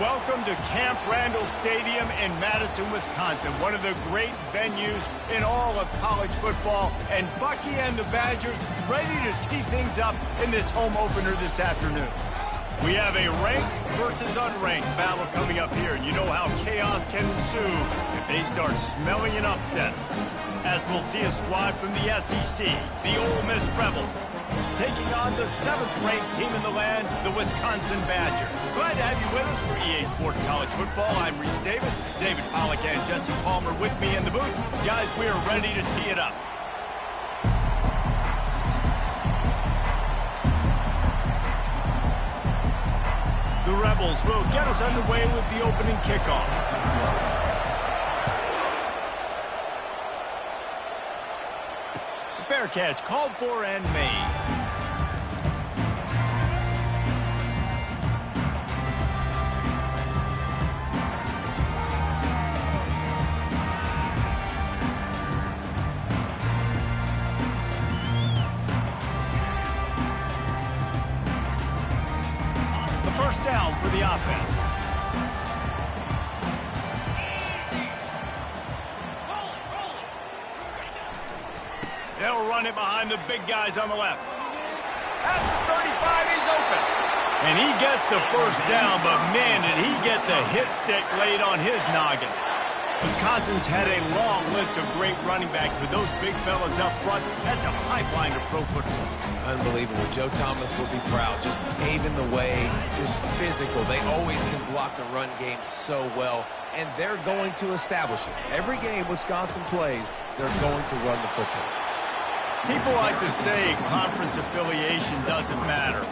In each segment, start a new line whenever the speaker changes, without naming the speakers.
Welcome to Camp Randall Stadium in Madison, Wisconsin, one of the great venues in all of college football. And Bucky and the Badgers ready to tee things up in this home opener this afternoon. We have a ranked versus unranked battle coming up here, and you know how chaos can ensue if they start smelling an upset. As we'll see a squad from the SEC, the Ole Miss Rebels, taking on the 7th-ranked team in the land, the Wisconsin Badgers. Glad to have you with us for EA Sports College Football. I'm Reese Davis, David Pollack and Jesse Palmer with me in the booth. Guys, we are ready to tee it up. The Rebels will get us underway with the opening kickoff. Fair catch called for and made. The first down for the offense. They'll run it behind the big guys on the left. At the 35, he's open. And he gets the first down, but man, did he get the hit stick laid on his noggin. Wisconsin's had a long list of great running backs, but those big fellas up front, that's a pipeline to pro football.
Unbelievable. Joe Thomas will be proud. Just paving the way, just physical. They always can block the run game so well, and they're going to establish it. Every game Wisconsin plays, they're going to run the football.
People like to say conference affiliation doesn't matter,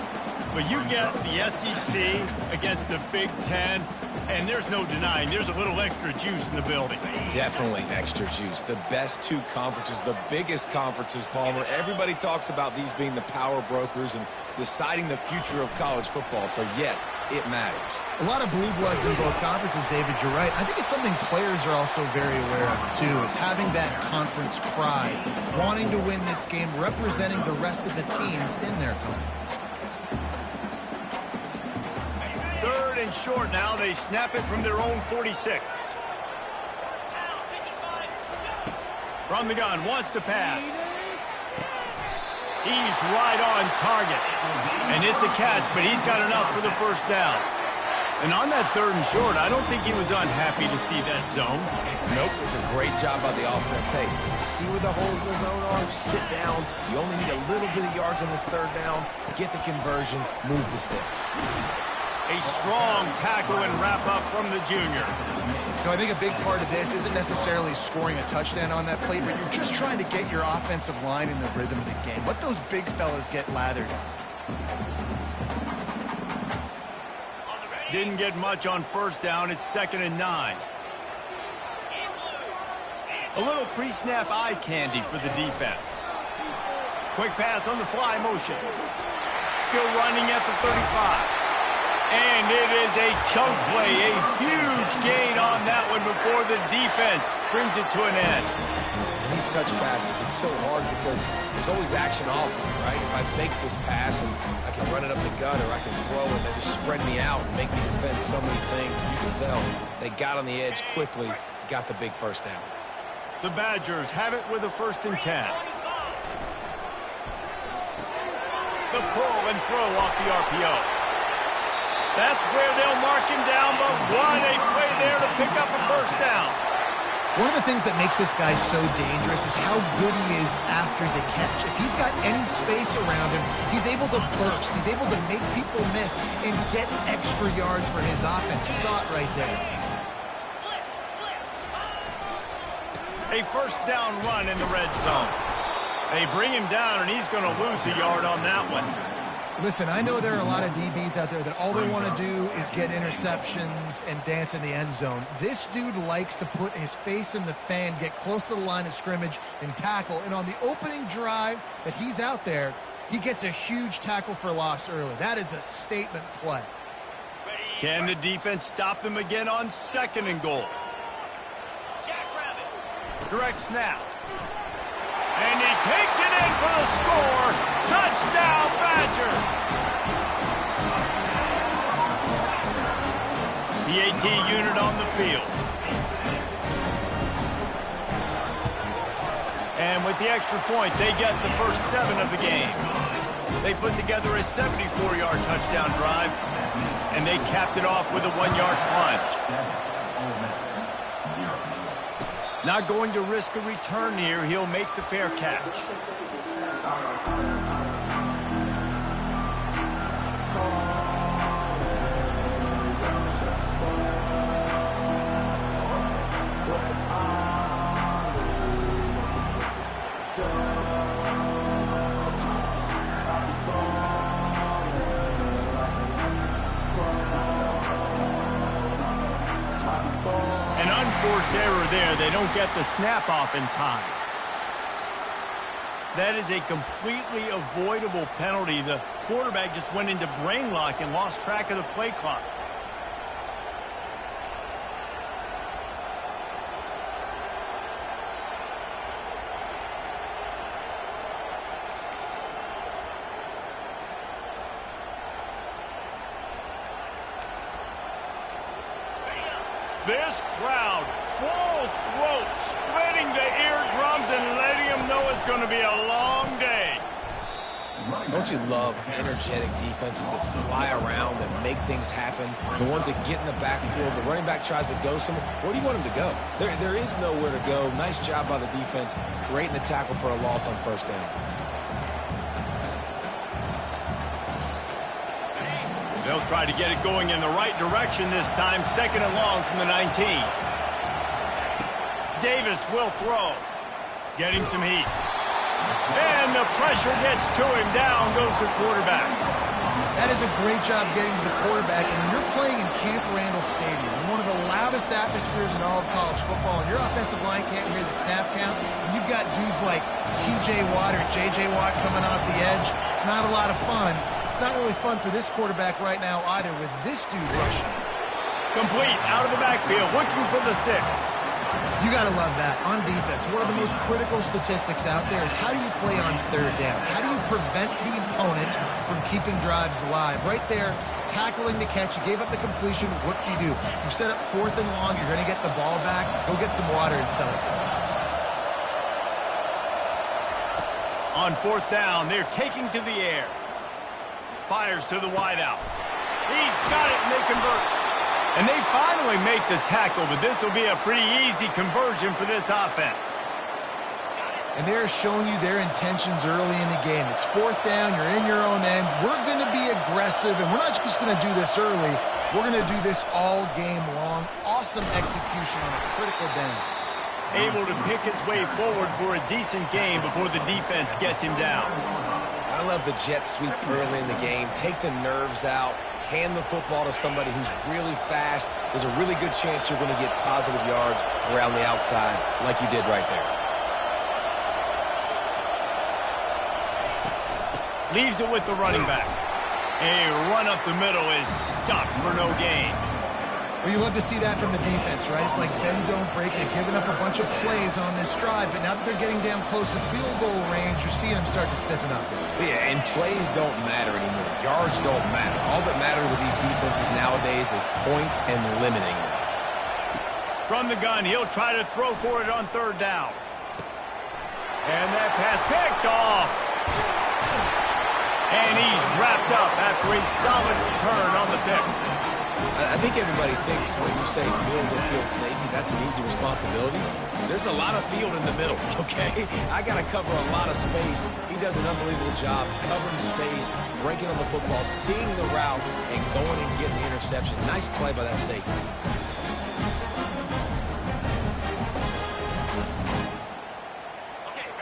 but you get the SEC against the Big Ten, and there's no denying there's a little extra juice in the building.
Definitely extra juice. The best two conferences, the biggest conferences, Palmer. Everybody talks about these being the power brokers and deciding the future of college football, so yes, it matters.
A lot of blue bloods in both conferences, David, you're right. I think it's something players are also very aware of, too, is having that conference pride, wanting to win this game, representing the rest of the teams in their conference.
3rd and short now. They snap it from their own 46. From the gun, wants to pass. He's right on target. And it's a catch, but he's got enough for the first down. And on that 3rd and short, I don't think he was unhappy to see that zone.
Nope, it was a great job by the offense. Hey, see where the holes in the zone are? Sit down. You only need a little bit of yards on this 3rd down. Get the conversion, move the sticks.
A strong tackle and wrap up from the junior.
I think a big part of this isn't necessarily scoring a touchdown on that play, but you're just trying to get your offensive line in the rhythm of the game. Let those big fellas get lathered up.
Didn't get much on 1st down. It's 2nd and 9. A little pre-snap eye candy for the defense. Quick pass on the fly motion. Still running at the 35. And it is a chunk play, a huge gain on that one before the defense brings it to an end.
And these touch passes, it's so hard because there's always action off of it, right? If I fake this pass and I can run it up the gut or I can throw it, they just spread me out and make me defend so many things. You can tell they got on the edge quickly, got the big first down.
The Badgers have it with a 1st and 10. The pull and throw off the RPO. That's where they'll mark him down, but what a play there to pick up a first down.
One of the things that makes this guy so dangerous is how good he is after the catch. If he's got any space around him, he's able to burst. He's able to make people miss and get extra yards for his offense. You saw it right there.
A first down run in the red zone. They bring him down, and he's going to lose a yard on that one.
Listen, I know there are a lot of DBs out there that all they want to do is get interceptions and dance in the end zone. This dude likes to put his face in the fan, get close to the line of scrimmage, and tackle. And on the opening drive that he's out there, he gets a huge tackle for loss early. That is a statement play.
Can the defense stop them again on 2nd and goal? Direct snap. And he takes it in for the score. Touchdown, Badger. PAT unit on the field. And with the extra point, they get the first 7 of the game. They put together a 74-yard touchdown drive, and they capped it off with a 1-yard plunge. Not going to risk a return here. He'll make the fair catch. Forced error there. They don't get the snap off in time. That is a completely avoidable penalty. The quarterback just went into brain lock and lost track of the play clock. This crowd, full throat, spreading the eardrums and letting them know it's going to be a long day.
Don't you love energetic defenses that fly around and make things happen? The ones that get in the backfield, the running back tries to go somewhere. Where do you want him to go? There is nowhere to go. Nice job by the defense, creating the tackle for a loss on first down.
They'll try to get it going in the right direction this time. 2nd and long from the 19. Davis will throw. Getting some heat. And the pressure gets to him. Down goes the quarterback.
That is a great job getting to the quarterback. And when you're playing in Camp Randall Stadium, one of the loudest atmospheres in all of college football, and your offensive line can't hear the snap count, and you've got dudes like T.J. Watt or J.J. Watt coming off the edge, it's not a lot of fun. It's not really fun for this quarterback right now either with this dude rushing.
Complete, out of the backfield, looking for the sticks.
You got to love that. On defense, one of the most critical statistics out there is how do you play on 3rd down? How do you prevent the opponent from keeping drives alive? Right there, tackling the catch. You gave up the completion. What do? You set up 4th and long. You're going to get the ball back. Go get some water and celebrate.
On 4th down, they're taking to the air. Fires to the wideout. He's got it, and they convert. And they finally make the tackle, but this will be a pretty easy conversion for this offense.
And they're showing you their intentions early in the game. It's 4th down, you're in your own end. We're going to be aggressive, and we're not just going to do this early. We're going to do this all game long. Awesome execution on a critical down.
Able to pick his way forward for a decent game before the defense gets him down.
I love the jet sweep early in the game. Take the nerves out. Hand the football to somebody who's really fast. There's a really good chance you're going to get positive yards around the outside like you did right there.
Leaves it with the running back. A run up the middle is stopped for no gain.
Well, you love to see that from the defense, right? It's like bend, don't break. They've given up a bunch of plays on this drive, but now that they're getting down close to field goal range, you're seeing them start to stiffen up.
Yeah, and plays don't matter anymore. Yards don't matter. All that matters with these defenses nowadays is points and limiting them.
From the gun, he'll try to throw for it on 3rd down. And that pass picked off. And he's wrapped up after a solid return on the pick.
I think everybody thinks when you say build or field safety, that's an easy responsibility. There's a lot of field in the middle, okay? I got to cover a lot of space. He does an unbelievable job covering space, breaking on the football, seeing the route, and going and getting the interception. Nice play by that safety.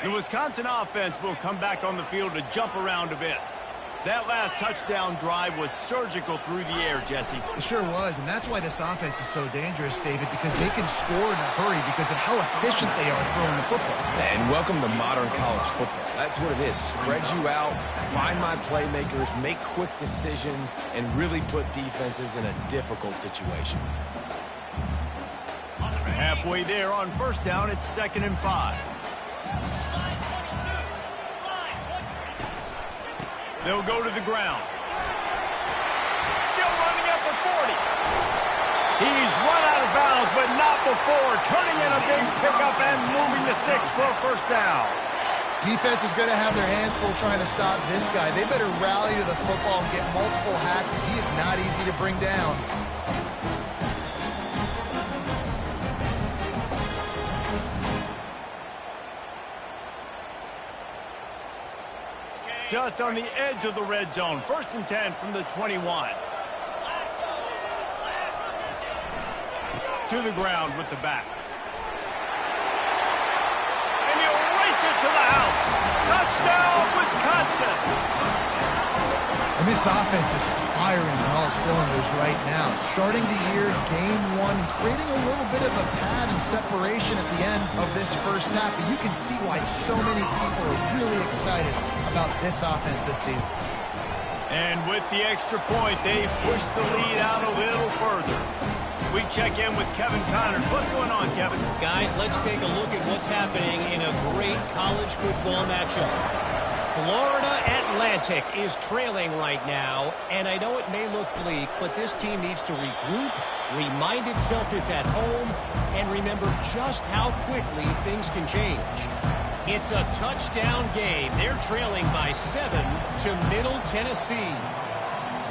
The Wisconsin offense will come back on the field to jump around a bit. That last touchdown drive was surgical through the air, Jesse.
It sure was, and that's why this offense is so dangerous, David, because they can score in a hurry because of how efficient they are throwing the football.
And welcome to modern college football. That's what it is. Spread you out, find my playmakers, make quick decisions, and really put defenses in a difficult situation.
Halfway there on 1st down, it's 2nd and 5. They'll go to the ground. Still running up for 40. He's run out of bounds, but not before turning in a big pickup and moving the sticks for a first down.
Defense is going to have their hands full trying to stop this guy. They better rally to the football and get multiple hats because he is not easy to bring down.
Just on the edge of the red zone. 1st and 10 from the 21. To the ground with the back. And he'll race it to the house. Touchdown, Wisconsin.
And this offense is firing on all cylinders right now. Starting the year, game one, creating a little bit of a pad and separation at the end of this first half. But you can see why so many people are really excited about this offense this season.
And with the extra point, they push the lead out a little further. We check in with Kevin Connors. What's going on, Kevin?
Guys, let's take a look at what's happening in a great college football matchup. Florida Atlantic is trailing right now, and I know it may look bleak, but this team needs to regroup, remind itself it's at home, and remember just how quickly things can change. It's a touchdown game. They're trailing by 7 to Middle Tennessee.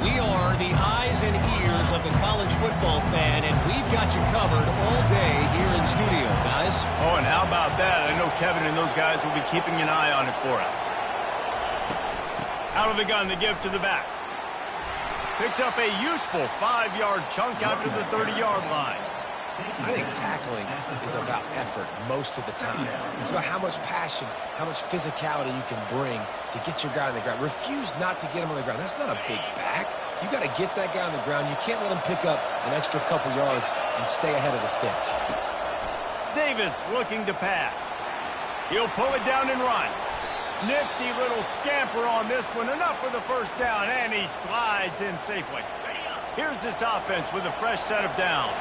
We are the eyes and ears of the college football fan, and we've got you covered all day here in studio, guys.
Oh, and how about that? I know Kevin and those guys will be keeping an eye on it for us. Out of the gun to give to the back. Picks up a useful 5-yard chunk after the 30-yard line.
I think tackling is about effort most of the time. It's about how much passion, how much physicality you can bring to get your guy on the ground. Refuse not to get him on the ground. That's not a big back. You got to get that guy on the ground. You can't let him pick up an extra couple yards and stay ahead of the sticks.
Davis looking to pass. He'll pull it down and run. Nifty little scamper on this one. Enough for the first down, and he slides in safely. Here's this offense with a fresh set of downs.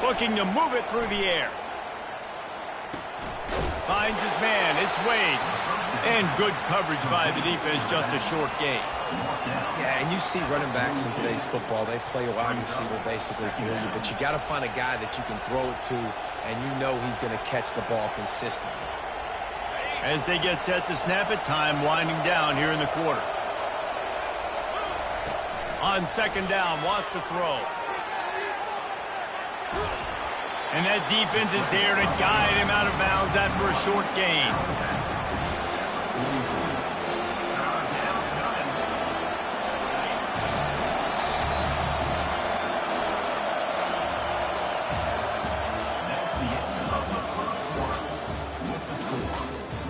Looking to move it through the air. Finds his man. It's Wade. And good coverage by the defense. Just a short gain.
Yeah, and you see running backs in today's football, they play a wide receiver basically for you, but you got to find a guy that you can throw it to, and you know he's going to catch the ball consistently.
As they get set to snap it, time winding down here in the quarter. On 2nd down, wants to throw. And that defense is there to guide him out of bounds after a short gain.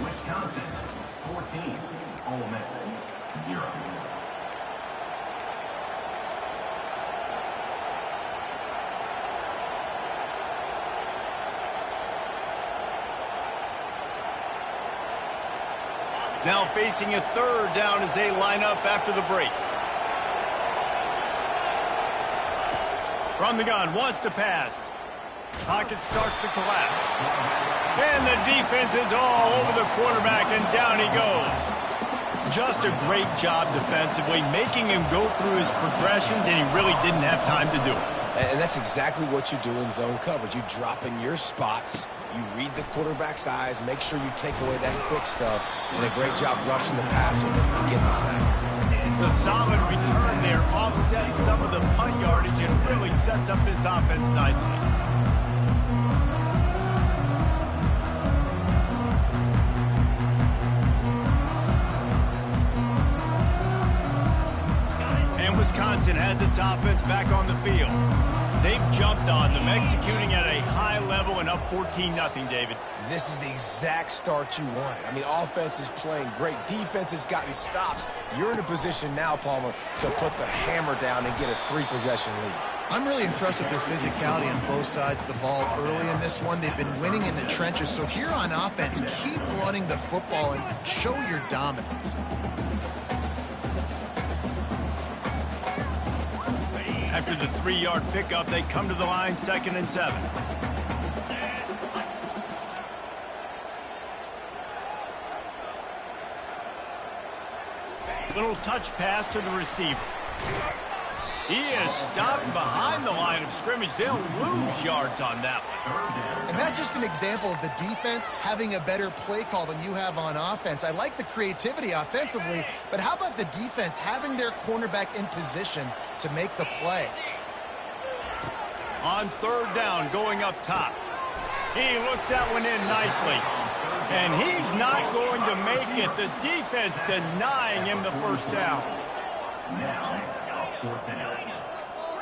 Wisconsin 14, Ole Miss 0.
Now facing a 3rd down as they line up after the break. From the gun, wants to pass. Pocket starts to collapse. And the defense is all over the quarterback, and down he goes. Just a great job defensively, making him go through his progressions, and he really didn't have time to do it.
And that's exactly what you do in zone coverage. You drop in your spots, you read the quarterback's eyes, make sure you take away that quick stuff, and a great job rushing the passer and getting the sack.
The solid return there offsets some of the punt yardage and really sets up this offense nicely. And Wisconsin has its offense back on the field. They've jumped on them, executing at a high level and up 14-0, David.
This is the exact start you wanted. I mean, offense is playing great. Defense has gotten stops. You're in a position now, Palmer, to put the hammer down and get a 3-possession lead.
I'm really impressed with their physicality on both sides of the ball early in this one. They've been winning in the trenches. So here on offense, keep running the football and show your dominance.
After the 3-yard pickup, they come to the line, 2nd and 7. Little touch pass to the receiver. He is stopped behind the line of scrimmage. They'll lose yards on that one.
And that's just an example of the defense having a better play call than you have on offense. I like the creativity offensively, but how about the defense having their cornerback in position to make the play?
On third down, going up top. He looks that one in nicely. And he's not going to make it. The defense denying him the first down.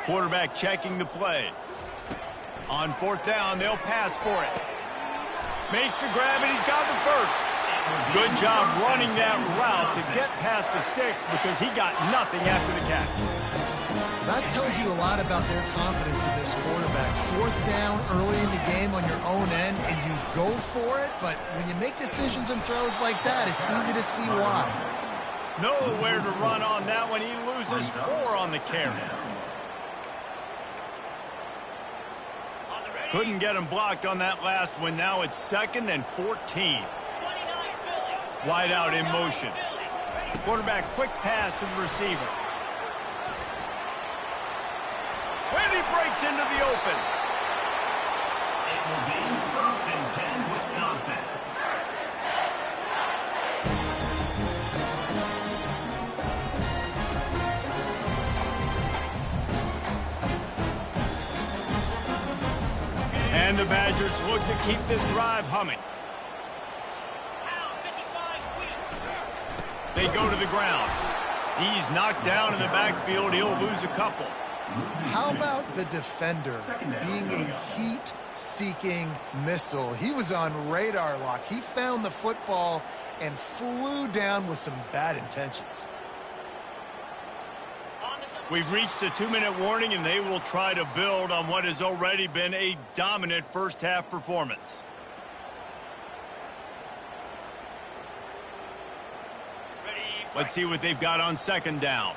Quarterback checking the play. On fourth down, they'll pass for it. Makes the grab, and he's got the first. Good job running that route to get past the sticks because he got nothing after the catch.
That tells you a lot about their confidence in this quarterback. Fourth down early in the game on your own end, and you go for it, but when you make decisions and throws like that, it's easy to see why.
Nowhere to run on that one. He loses 4 on the carry. Couldn't get him blocked on that last one. Now it's 2nd and 14. Wide out in motion. Quarterback quick pass to the receiver. When he breaks into the open.
It will be 1st and 10, Wisconsin.
And the Badgers look to keep this drive humming. They go to the ground. He's knocked down in the backfield. He'll lose a couple.
How about the defender being a heat-seeking missile? He was on radar lock. He found the football and flew down with some bad intentions.
We've reached the 2-minute warning, and they will try to build on what has already been a dominant first-half performance. Let's see what they've got on 2nd down.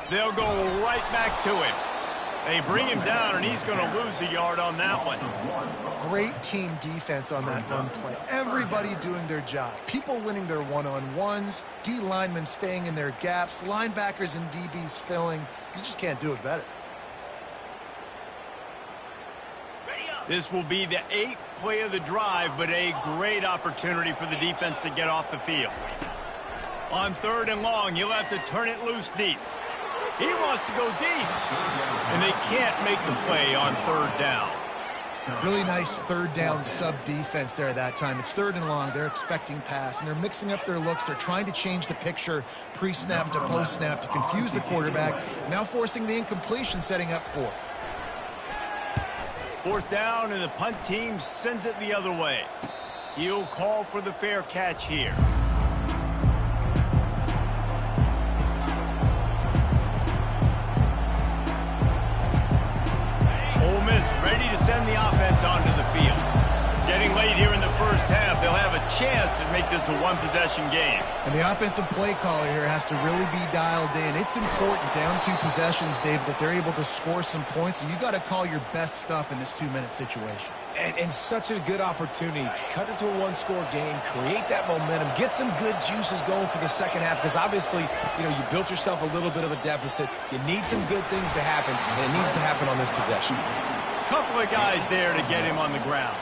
They'll go right back to him. They bring him down, and he's going to lose a yard on that one.
Great team defense on that run play. Everybody doing their job. People winning their one-on-ones, D linemen staying in their gaps, linebackers and DBs filling. You just can't do it better.
This will be the 8th play of the drive, but a great opportunity for the defense to get off the field. On 3rd and long, you'll have to turn it loose deep. He wants to go deep, and they can't make the play on 3rd down.
Really nice 3rd down sub-defense there that time. It's 3rd and long. They're expecting pass, and they're mixing up their looks. They're trying to change the picture pre-snap to post-snap to confuse the quarterback, now forcing the incompletion, setting up 4th.
4th down, and the punt team sends it the other way. He'll call for the fair catch here. Ole Miss ready to send the offense onto the field. Getting late here in the first half, they'll have a chance to make this a one-possession game.
And the offensive play caller here has to really be dialed in. It's important, down 2 possessions, Dave, that they're able to score some points. So you got to call your best stuff in this 2-minute situation.
And such a good opportunity to cut into a 1-score game, create that momentum, get some good juices going for the second half, because obviously, you know, you built yourself a little bit of a deficit. You need some good things to happen, and it needs to happen on this possession.
Couple of guys there to get him on the ground.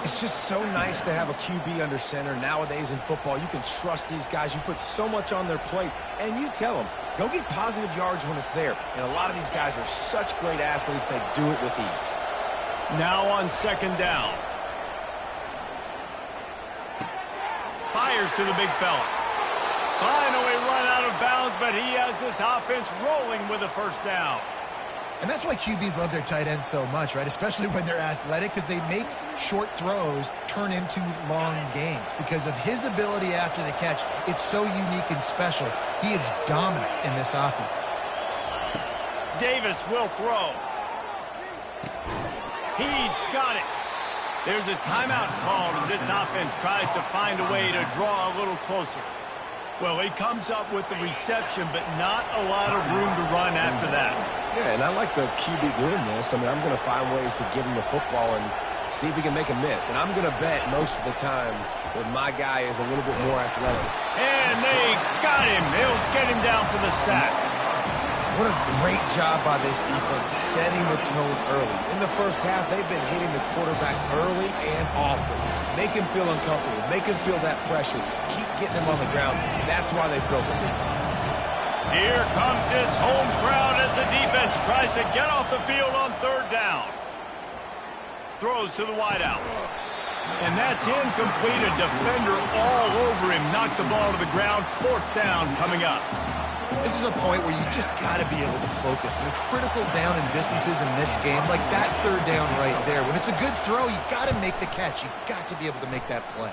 It's just so nice to have a QB under center. Nowadays in football, you can trust these guys. You put so much on their plate, and you tell them, go get positive yards when it's there. And a lot of these guys are such great athletes, they do it with ease.
Now on 2nd down. Fires to the big fella. Finally run out of bounds, but he has this offense rolling with a 1st down.
And that's why QBs love their tight ends so much, right? Especially when they're athletic, because they make short throws turn into long gains. Because of his ability after the catch, it's so unique and special. He is dominant in this offense.
Davis will throw. He's got it. There's a timeout called as this offense tries to find a way to draw a little closer. Well, he comes up with the reception, but not a lot of room to run after that.
Yeah, and I like the QB doing this. I mean, I'm going to find ways to give him the football and see if he can make a miss. And I'm going to bet most of the time that my guy is a little bit more athletic.
And they got him. They'll get him down for the sack.
What a great job by this defense setting the tone early. In the first half, they've been hitting the quarterback early and often. Make him feel uncomfortable. Make him feel that pressure. Keep getting him on the ground. That's why they've built the lead.
Here comes his home crowd as the defense tries to get off the field on third down. Throws to the wideout. And that's incomplete. A defender all over him. Knocked the ball to the ground. Fourth down coming up.
This is a point where you just got to be able to focus. The critical down and distances in this game, like that third down right there. When it's a good throw, you got to make the catch. You got to be able to make that play.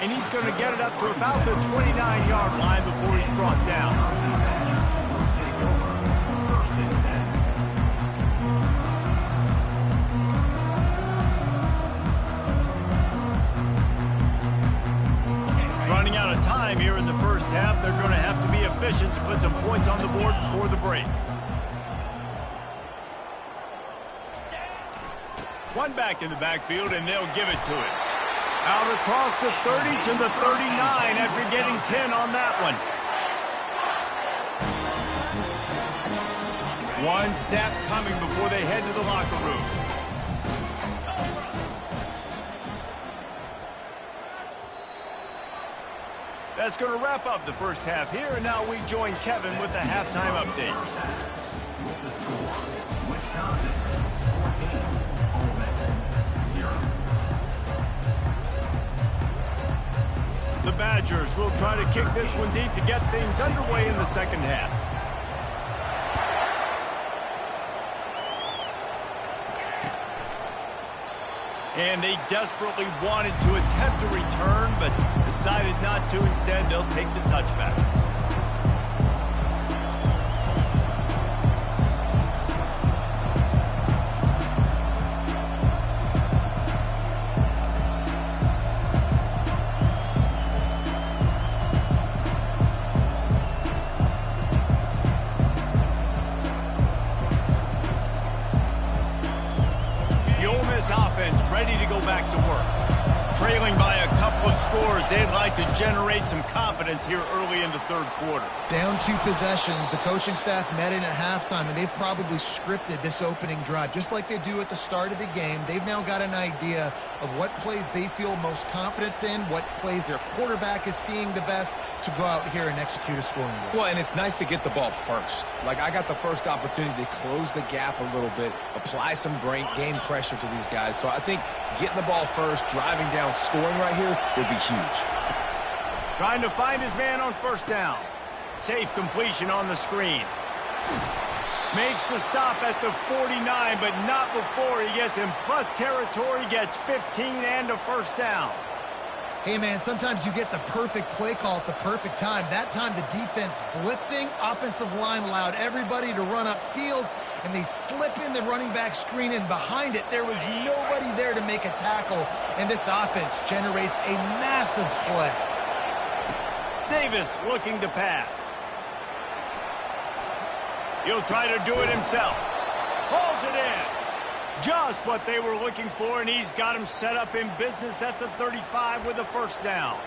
And he's going to get it up to about the 29-yard line before he's brought down. Running out of time here in the first half. They're going to have to be efficient to put some points on the board before the break. One back in the backfield, and they'll give it to it. Out across the 30 to the 39 after getting 10 on that one. One snap coming before they head to the locker room. That's going to wrap up the first half here, and now we join Kevin with the halftime update.
With the score, Wisconsin 14, Ole Miss 0.
The Badgers will try to kick this one deep to get things underway in the second half. And they desperately wanted to attempt a return, but decided not to. Instead, they'll take the touchback. Offense ready to go back to work. Trailing by a couple of scores, they'd like to generate some confidence here early in the third quarter.
Down 2 possessions, the coaching staff met in at halftime, and they've probably scripted this opening drive. Just like they do at the start of the game, they've now got an idea of what plays they feel most confident in, what plays their quarterback is seeing the best to go out here and execute a scoring drive.
Well, and it's nice to get the ball first. Like, I got the first opportunity to close the gap a little bit, apply some great game pressure to these guys. So I think getting the ball first, driving down, scoring right here would be huge.
Trying to find his man on first down. Safe completion on the screen. Makes the stop at the 49, but not before he gets in plus territory, gets 15 and a first down.
Hey, man, sometimes you get the perfect play call at the perfect time. That time, the defense blitzing, offensive line allowed everybody to run upfield, and they slip in the running back screen, and behind it, there was nobody there to make a tackle, and this offense generates a massive play.
Davis looking to pass. He'll try to do it himself. Hauls it in. Just what they were looking for, and he's got him set up in business at the 35 with a first down.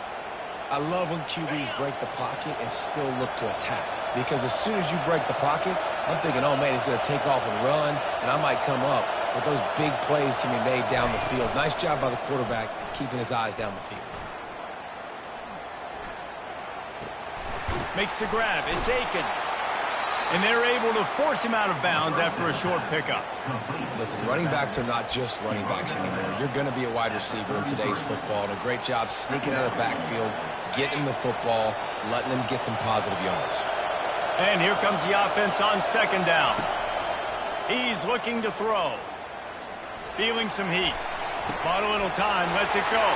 I love when QBs break the pocket and still look to attack. Because as soon as you break the pocket, I'm thinking, oh, man, he's going to take off and run, and I might come up. But those big plays can be made down the field. Nice job by the quarterback keeping his eyes down the field.
Makes the grab. It's Akins. And they're able to force him out of bounds after a short pickup.
Listen, running backs are not just running backs anymore. You're going to be a wide receiver in today's football. And a great job sneaking out of the backfield, getting the football, letting them get some positive yards.
And here comes the offense on second down. He's looking to throw. Feeling some heat. Bought a little time, lets it go.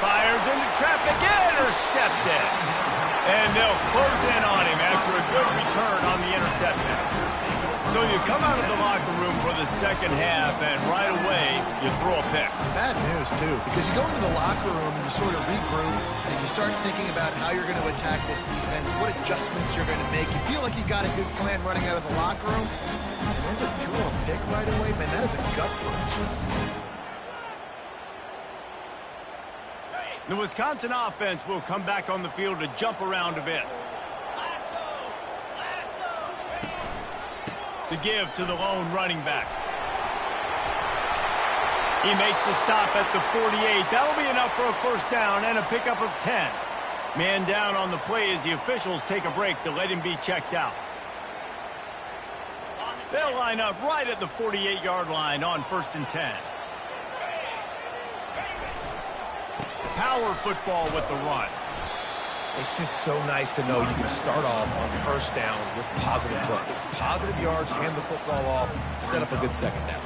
Fires into traffic, intercepted. And they'll close in on him after a good return on the interception. So you come out of the locker room for the second half, and right away, you throw a pick.
Bad news, too, because you go into the locker room and you sort of regroup, and you start thinking about how you're going to attack this defense, what adjustments you're going to make. You feel like you got a good plan running out of the locker room, and then to throw a pick right away, man, that is a gut punch.
The Wisconsin offense will come back on the field to jump around a bit. The give to the lone running back. He makes the stop at the 48. That'll be enough for a first down and a pickup of 10. Man down on the play as the officials take a break to let him be checked out. They'll line up right at the 48-yard line on 1st and 10. Power football with the run.
It's just so nice to know you can start off on first down with positive plays. Positive yards, hand the football off, set up a good second down.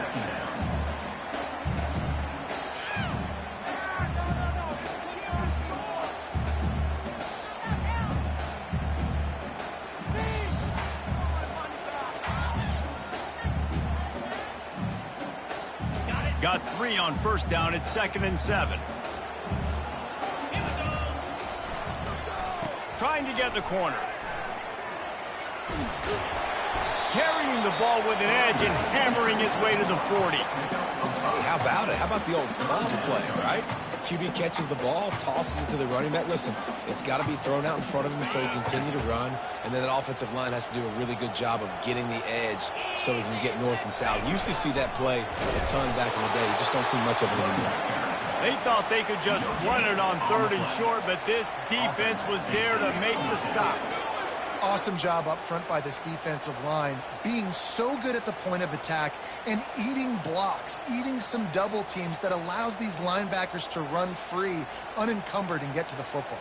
Got 3 on first down at 2nd and 7. Trying to get the corner. Carrying the ball with an edge and hammering his way to the 40.
Hey, how about it? How about the old toss play, right? QB catches the ball, tosses it to the running back. Listen, it's got to be thrown out in front of him so he can continue to run. And then that offensive line has to do a really good job of getting the edge so he can get north and south. Used to see that play a ton back in the day. You just don't see much of it anymore.
They thought they could just run it on 3rd and short, but this defense was there to make the stop.
Awesome job up front by this defensive line, being so good at the point of attack and eating blocks, eating some double teams that allows these linebackers to run free, unencumbered, and get to the football.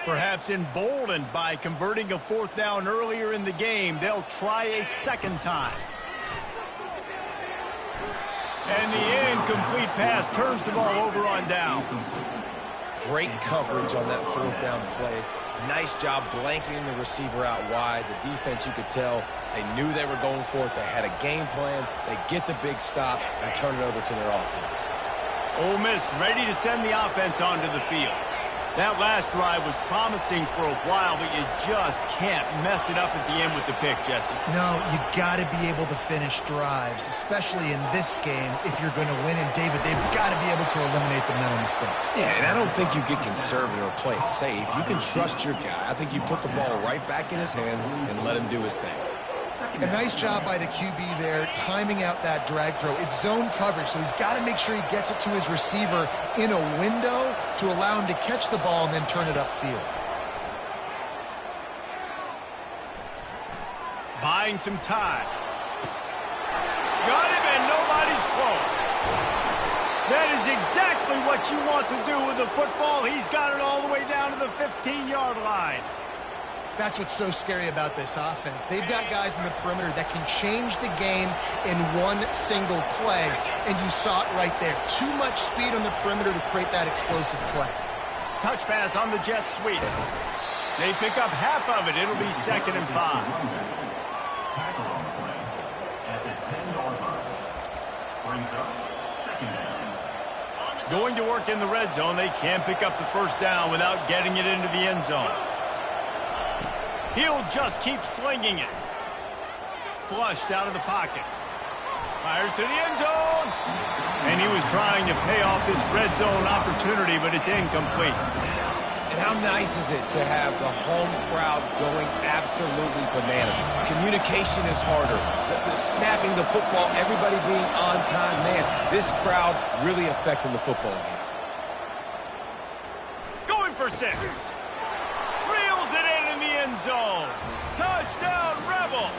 Perhaps emboldened by converting a 4th down earlier in the game, they'll try a second time. And the incomplete pass turns the ball over on downs.
Great coverage on that 4th down play. Nice job blanketing the receiver out wide. The defense, you could tell, they knew they were going for it. They had a game plan. They get the big stop and turn it over to their offense.
Ole Miss ready to send the offense onto the field. That last drive was promising for a while, but you just can't mess it up at the end with the pick, Jesse.
No, you got to be able to finish drives, especially in this game if you're going to win. And, David, they've got to be able to eliminate the mental mistakes.
Yeah, and I don't think you get conservative or play it safe. You can trust your guy. I think you put the ball right back in his hands and let him do his thing.
A nice job by the QB there, timing out that drag throw. It's zone coverage, so he's got to make sure he gets it to his receiver in a window to allow him to catch the ball and then turn it upfield.
Buying some time. Got him, and nobody's close. That is exactly what you want to do with the football. He's got it all the way down to the 15-yard line.
That's what's so scary about this offense. They've got guys in the perimeter that can change the game in one single play, and you saw it right there. Too much speed on the perimeter to create that explosive play.
Touch pass on the jet sweep. They pick up half of it. It'll be 2nd and 5.
At the 10-yard line. Brings up 2nd down.
Going to work in the red zone. They can't pick up the first down without getting it into the end zone. He'll just keep slinging it. Flushed out of the pocket. Fires to the end zone. And he was trying to pay off this red zone opportunity, but it's incomplete.
And how nice is it to have the home crowd going absolutely bananas? Communication is harder. The snapping the football, everybody being on time. Man, this crowd really affecting the football game.
Going for 6. Reels it in the end zone. Touchdown, Rebels.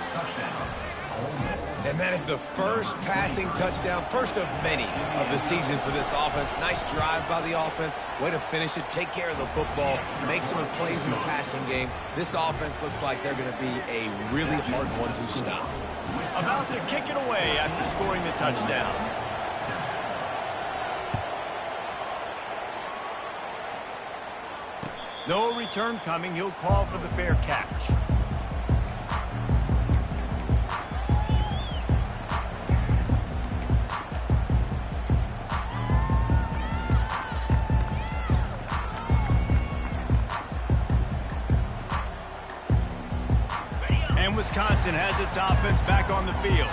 And that is the first passing touchdown, first of many of the season for this offense. Nice drive by the offense. Way to finish it, take care of the football, make some plays in the passing game. This offense looks like they're going to be a really hard one to stop.
About to kick it away after scoring the touchdown. No return coming. He'll call for the fair catch. Wisconsin and has its offense back on the field.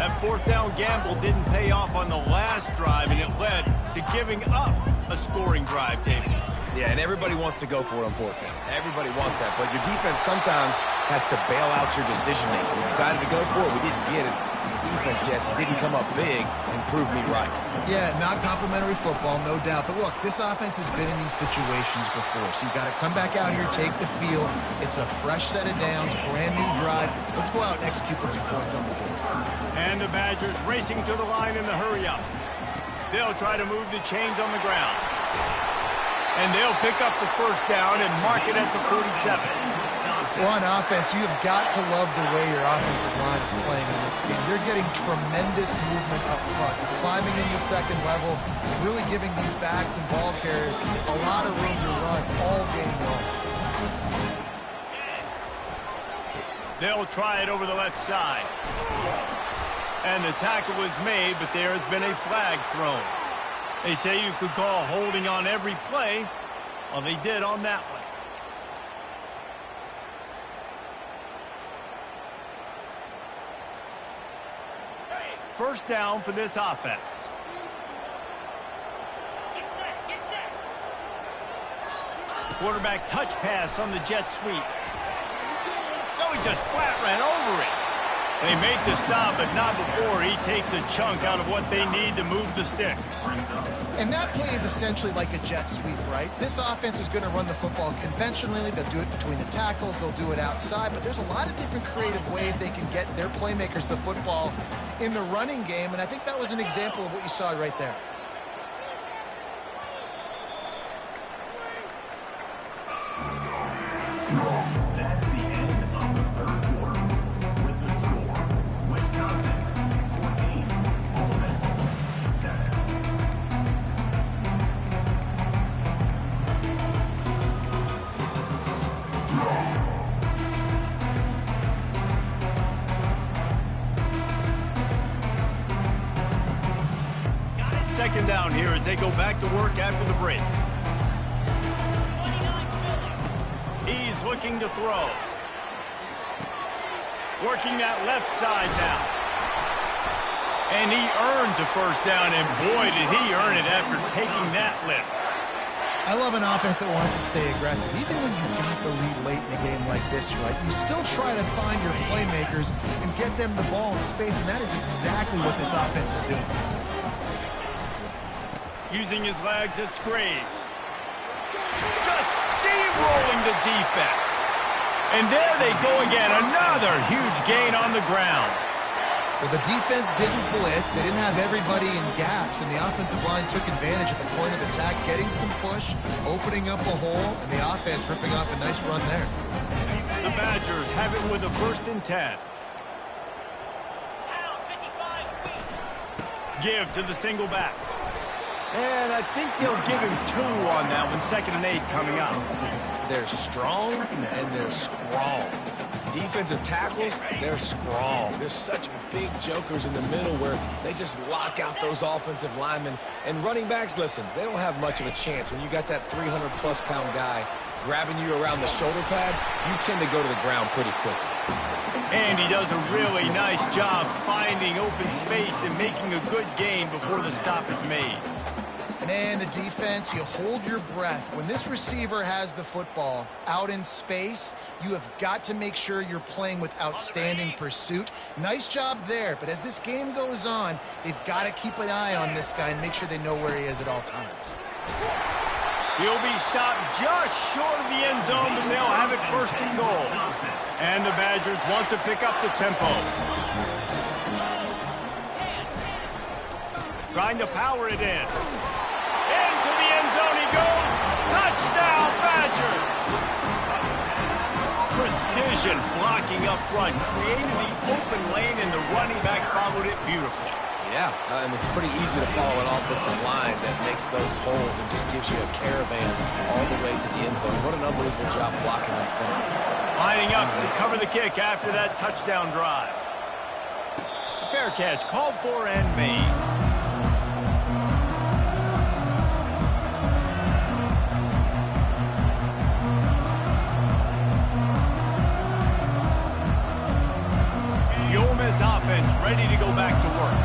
That fourth down gamble didn't pay off on the last drive, and it led to giving up a scoring drive, David.
Yeah, and everybody wants to go for it on fourth down. Everybody wants that, but your defense sometimes has to bail out your decision-making. We decided to go for it. We didn't get it. The defense, Jesse, didn't come up big and prove me right.
Yeah, not complimentary football, no doubt. But look, this offense has been in these situations before, so you got to come back out here, take the field. It's a fresh set of downs, brand new drive. Let's go out and execute, put some points on the board.
And the Badgers racing to the line in the hurry-up. They'll try to move the chains on the ground. And they'll pick up the first down and mark it at the 47.
Well, on offense, you've got to love the way your offensive line is playing in this game. They're getting tremendous movement up front, climbing in the second level, really giving these backs and ball carriers a lot of room to run all game long.
They'll try it over the left side. And the tackle was made, but there has been a flag thrown. They say you could call holding on every play. Well, they did on that one. First down for this offense. Quarterback touch pass on the jet sweep. No, he just flat ran over it. They make the stop, but not before he takes a chunk out of what they need to move the sticks.
And that play is essentially like a jet sweep, right? This offense is going to run the football conventionally. They'll do it between the tackles. They'll do it outside. But there's a lot of different creative ways they can get their playmakers the football in the running game. And I think that was an example of what you saw right there.
That's the end of the third quarter. With the score, Wisconsin 14, Ole Miss 7.
Second down here as they go back to work after the break. He's looking to throw. Working that left side now. And he earns a first down, and boy, did he earn it after taking that lift.
I love an offense that wants to stay aggressive. Even when you've got the lead late in a game like this, right, you still try to find your playmakers and get them the ball in space, and that is exactly what this offense is doing.
Using his legs, it's Graves. Just steamrolling the defense. And there they go again. Another huge gain on the ground.
So the defense didn't blitz. They didn't have everybody in gaps, and the offensive line took advantage at the point of attack, getting some push, opening up a hole, and the offense ripping off a nice run there.
The Badgers have it with a 1st and 10. Give to the single back. And I think they'll give him 2 on that one. 2nd and 8 coming up.
They're strong and they're strong. Defensive tackles, they're strong. There's such big jokers in the middle where they just lock out those offensive linemen. And running backs, listen, they don't have much of a chance. When you got that 300-plus pound guy grabbing you around the shoulder pad, you tend to go to the ground pretty quickly.
And he does a really nice job finding open space and making a good gain before the stop is made.
Man, the defense, you hold your breath. When this receiver has the football out in space, you have got to make sure you're playing with outstanding pursuit. Nice job there, but as this game goes on, they've got to keep an eye on this guy and make sure they know where he is at all times.
He'll be stopped just short of the end zone, but they'll have it 1st and goal. And the Badgers want to pick up the tempo. Trying to power it in. Into the end zone he goes. Touchdown, Badger! Precision blocking up front, creating the open lane, and the running back followed it beautifully.
Yeah, and it's pretty easy to follow an offensive line that makes those holes and just gives you a caravan all the way to the end zone. What an unbelievable job blocking up front.
Lining up to cover the kick after that touchdown drive. Fair catch called for and made. ready to go back to work.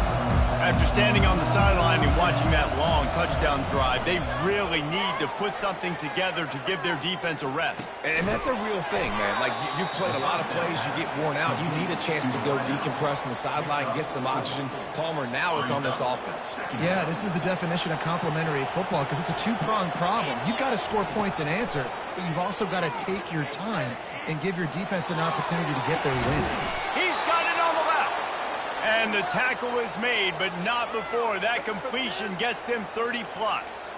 After standing on the sideline and watching that long touchdown drive, they really need to put something together to give their defense a rest.
And that's a real thing, man. Like, you played a lot of plays, you get worn out. You need a chance to go decompress on the sideline, get some oxygen. Palmer, now it's on this offense.
Yeah, this is the definition of complementary football because it's a two-pronged problem. You've got to score points and answer, but you've also got to take your time and give your defense an opportunity to get their win.
He's got it on the left. And the tackle is made, but not before that completion gets them 30-plus.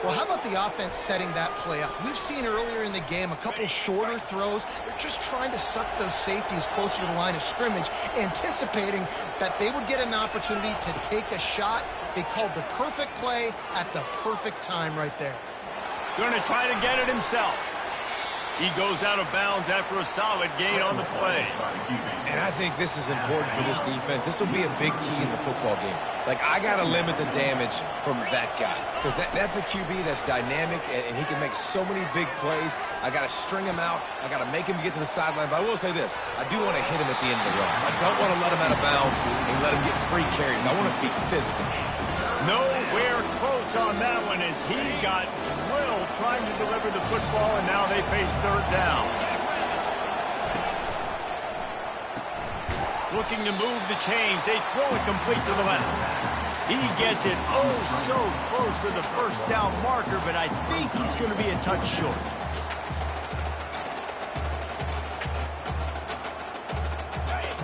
Well, how about the offense setting that play up? We've seen earlier in the game a couple shorter throws. They're just trying to suck those safeties closer to the line of scrimmage, anticipating that they would get an opportunity to take a shot. They called the perfect play at the perfect time right there.
Going to try to get it himself. He goes out of bounds after a solid gain on the play.
And I think this is important for this defense. This will be a big key in the football game. Like, I got to limit the damage from that guy because that's a QB that's dynamic, and he can make so many big plays. I got to string him out. I got to make him get to the sideline. But I will say this. I do want to hit him at the end of the runs. I don't want to let him out of bounds and let him get free carries. I want it to be physical.
Nowhere close on that one as he got drilled trying to deliver the football, and now they face third down. Looking to move the chains. They throw it complete to the left. He gets it oh so close to the first down marker, but I think he's going to be a touch short.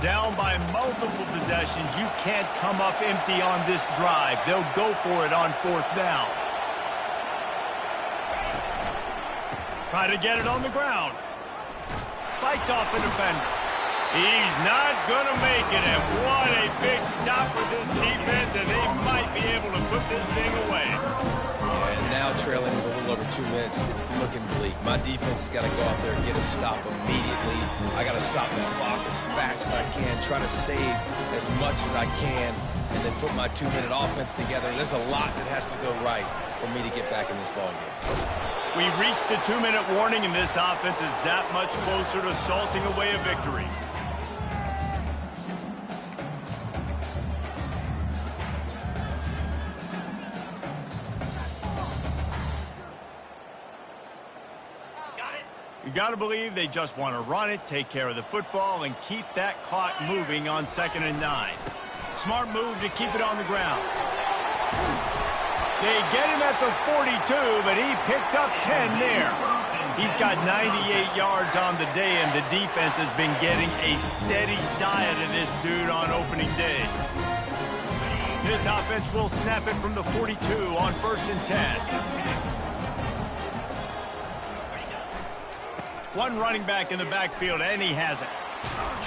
Down by multiple possessions. You can't come up empty on this drive. They'll go for it on fourth down. Try to get it on the ground. Fights off the defender. He's not going to make it, and what a big stop for this defense, and they might be able to put this thing away.
And now trailing with a little over 2 minutes, it's looking bleak. My defense has got to go out there and get a stop immediately. I got to stop the clock as fast as I can, try to save as much as I can, and then put my 2-minute offense together. There's a lot that has to go right for me to get back in this ballgame.
We reached the 2-minute warning, and this offense is that much closer to salting away a victory. You got to believe they just want to run it, take care of the football, and keep that clock moving on 2nd and 9. Smart move to keep it on the ground. They get him at the 42, but he picked up 10 there. He's got 98 yards on the day, and the defense has been getting a steady diet of this dude on opening day. This offense will snap it from the 42 on 1st and 10. One running back in the backfield, and he has it.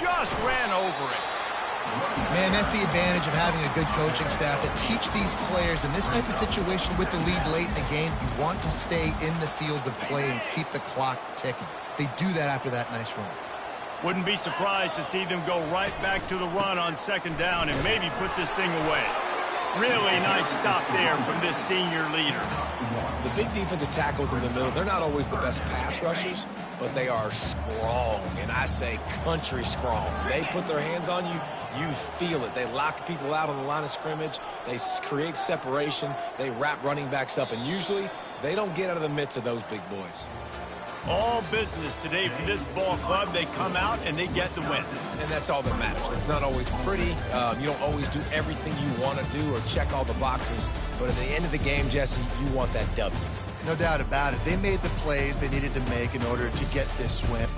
Just ran over it.
Man, that's the advantage of having a good coaching staff that teach these players in this type of situation with the lead late in the game. You want to stay in the field of play and keep the clock ticking. They do that after that nice run.
Wouldn't be surprised to see them go right back to the run on 2nd down and maybe put this thing away. Really nice stop there from this senior leader.
The big defensive tackles in the middle, they're not always the best pass rushers, but they are strong, and I say country strong. They put their hands on you, you feel it. They lock people out on the line of scrimmage. They create separation. They wrap running backs up, and usually they don't get out of the midst of those big boys.
All business today for this ball club. They come out and they get the win.
And that's all that matters. It's not always pretty. You don't always do everything you want to do or check all the boxes. But at the end of the game, Jesse, you want that W.
No doubt about it. They made the plays they needed to make in order to get this win.